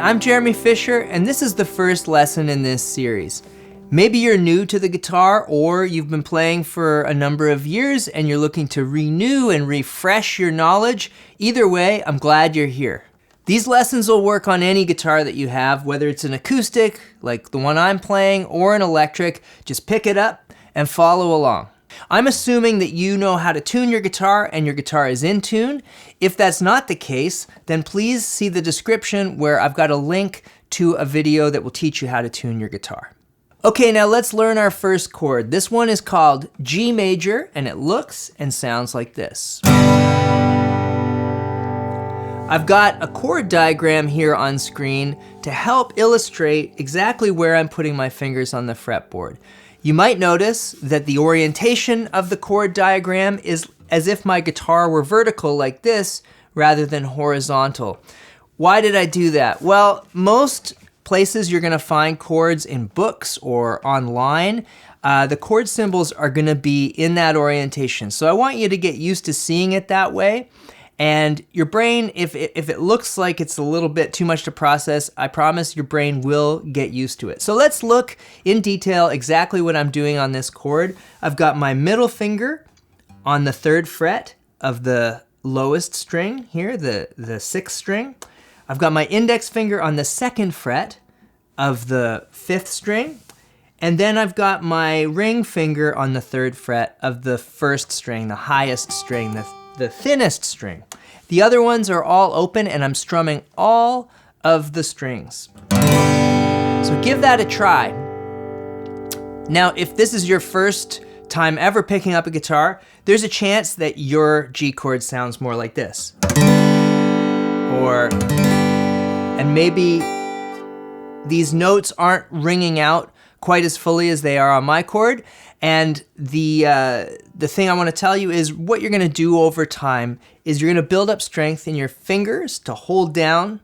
I'm Jeremy Fisher, and this is the first lesson in this series. Maybe you're new to the guitar, or you've been playing for a number of years and you're looking to renew and refresh your knowledge. Either way, I'm glad you're here. These lessons will work on any guitar that you have, whether it's an acoustic, like the one I'm playing, or an electric. Just pick it up and follow along. I'm assuming that you know how to tune your guitar and your guitar is in tune. If that's not the case, then please see the description where I've got a link to a video that will teach you how to tune your guitar. Okay, now let's learn our first chord. This one is called G major, and it looks and sounds like this. I've got a chord diagram here on screen to help illustrate exactly where I'm putting my fingers on the fretboard. You might notice that the orientation of the chord diagram is as if my guitar were vertical like this rather than horizontal. Why did I do that? Well, most places you're going to find chords in books or online, the chord symbols are going to be in that orientation. So I want you to get used to seeing it that way. And your brain, if it looks like it's a little bit too much to process, I promise your brain will get used to it. So let's look in detail exactly what I'm doing on this chord. I've got my middle finger on the 3rd fret of the lowest string here, the 6th string. I've got my index finger on the 2nd fret of the 5th string. And then I've got my ring finger on the 3rd fret of the 1st string, the highest string, the thinnest string. The other ones are all open and I'm strumming all of the strings. So give that a try. Now, if this is your first time ever picking up a guitar, there's a chance that your G chord sounds more like this. And maybe these notes aren't ringing out quite as fully as they are on my chord. And the thing I want to tell you is what you're going to do over time is you're going to build up strength in your fingers to hold down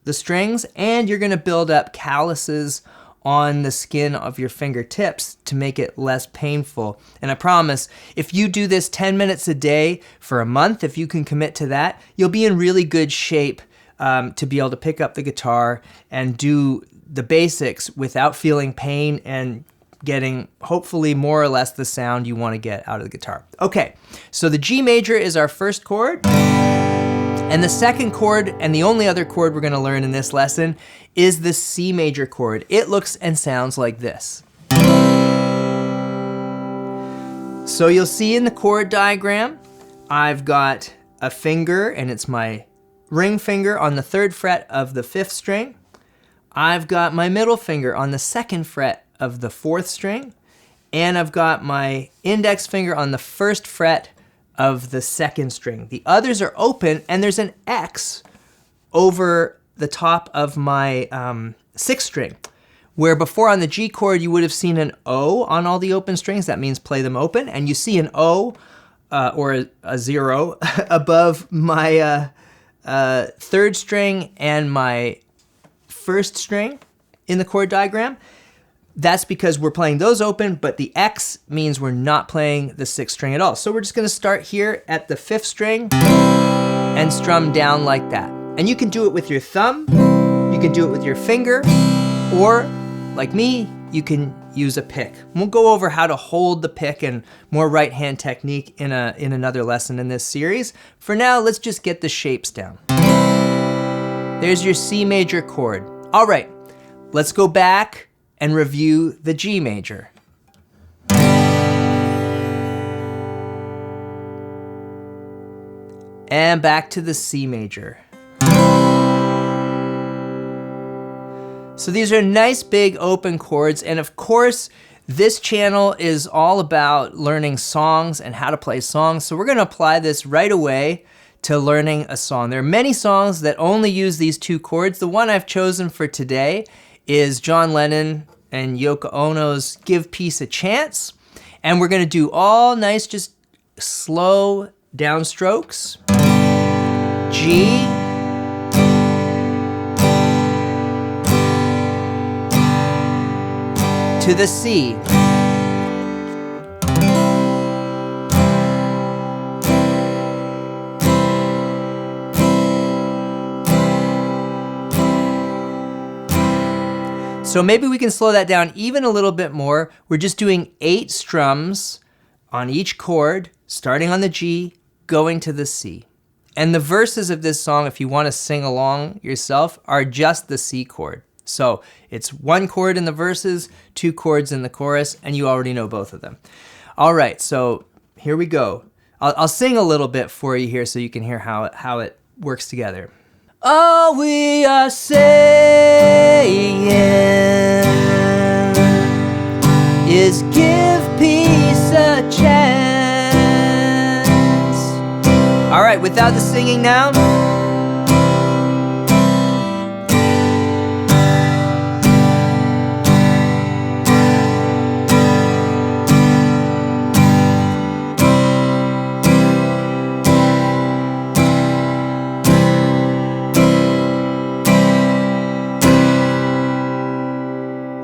the strings, and you're going to build up calluses on the skin of your fingertips to make it less painful. And I promise, if you do this 10 minutes a day for a month, if you can commit to that, you'll be in really good shape to be able to pick up the guitar and do the basics without feeling pain and getting hopefully more or less the sound you want to get out of the guitar. Okay, so the G major is our first chord. And the second chord, and the only other chord we're going to learn in this lesson, is the C major chord. It looks and sounds like this. So you'll see in the chord diagram, I've got a finger, and it's my ring finger on the 3rd fret of the 5th string. I've got my middle finger on the 2nd fret of the 4th string, and I've got my index finger on the 1st fret of the 2nd string. The others are open, and there's an X over the top of my 6th string, where before on the G chord you would have seen an O on all the open strings. That means play them open, and you see an O or a 0 above my 3rd string and my 1st string in the chord diagram. That's because we're playing those open, but the X means we're not playing the 6th string at all. So we're just going to start here at the 5th string and strum down like that. And you can do it with your thumb, you can do it with your finger, or like me, you can use a pick. We'll go over how to hold the pick and more right hand technique in another lesson in this series. For now, let's just get the shapes down. There's your C major chord. All right, let's go back and review the G major. And back to the C major. So these are nice big open chords, and of course this channel is all about learning songs and how to play songs, so we're going to apply this right away to learning a song. There are many songs that only use these 2 chords. The one I've chosen for today is John Lennon and Yoko Ono's Give Peace a Chance. And we're gonna do all nice, just slow downstrokes. G, to the C. So maybe we can slow that down even a little bit more. We're just doing 8 strums on each chord, starting on the G, going to the C. And the verses of this song, if you want to sing along yourself, are just the C chord. So it's 1 chord in the verses, 2 chords in the chorus, and you already know both of them. All right, so here we go. I'll sing a little bit for you here so you can hear how it works together. All we are saying is give peace a chance. All right, without the singing now.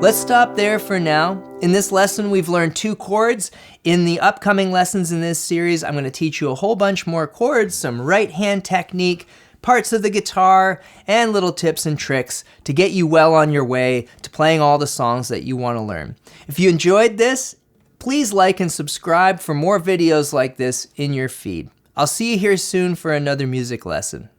Let's stop there for now. In this lesson, we've learned 2 chords. In the upcoming lessons in this series, I'm going to teach you a whole bunch more chords, some right hand technique, parts of the guitar, and little tips and tricks to get you well on your way to playing all the songs that you want to learn. If you enjoyed this, please like and subscribe for more videos like this in your feed. I'll see you here soon for another music lesson.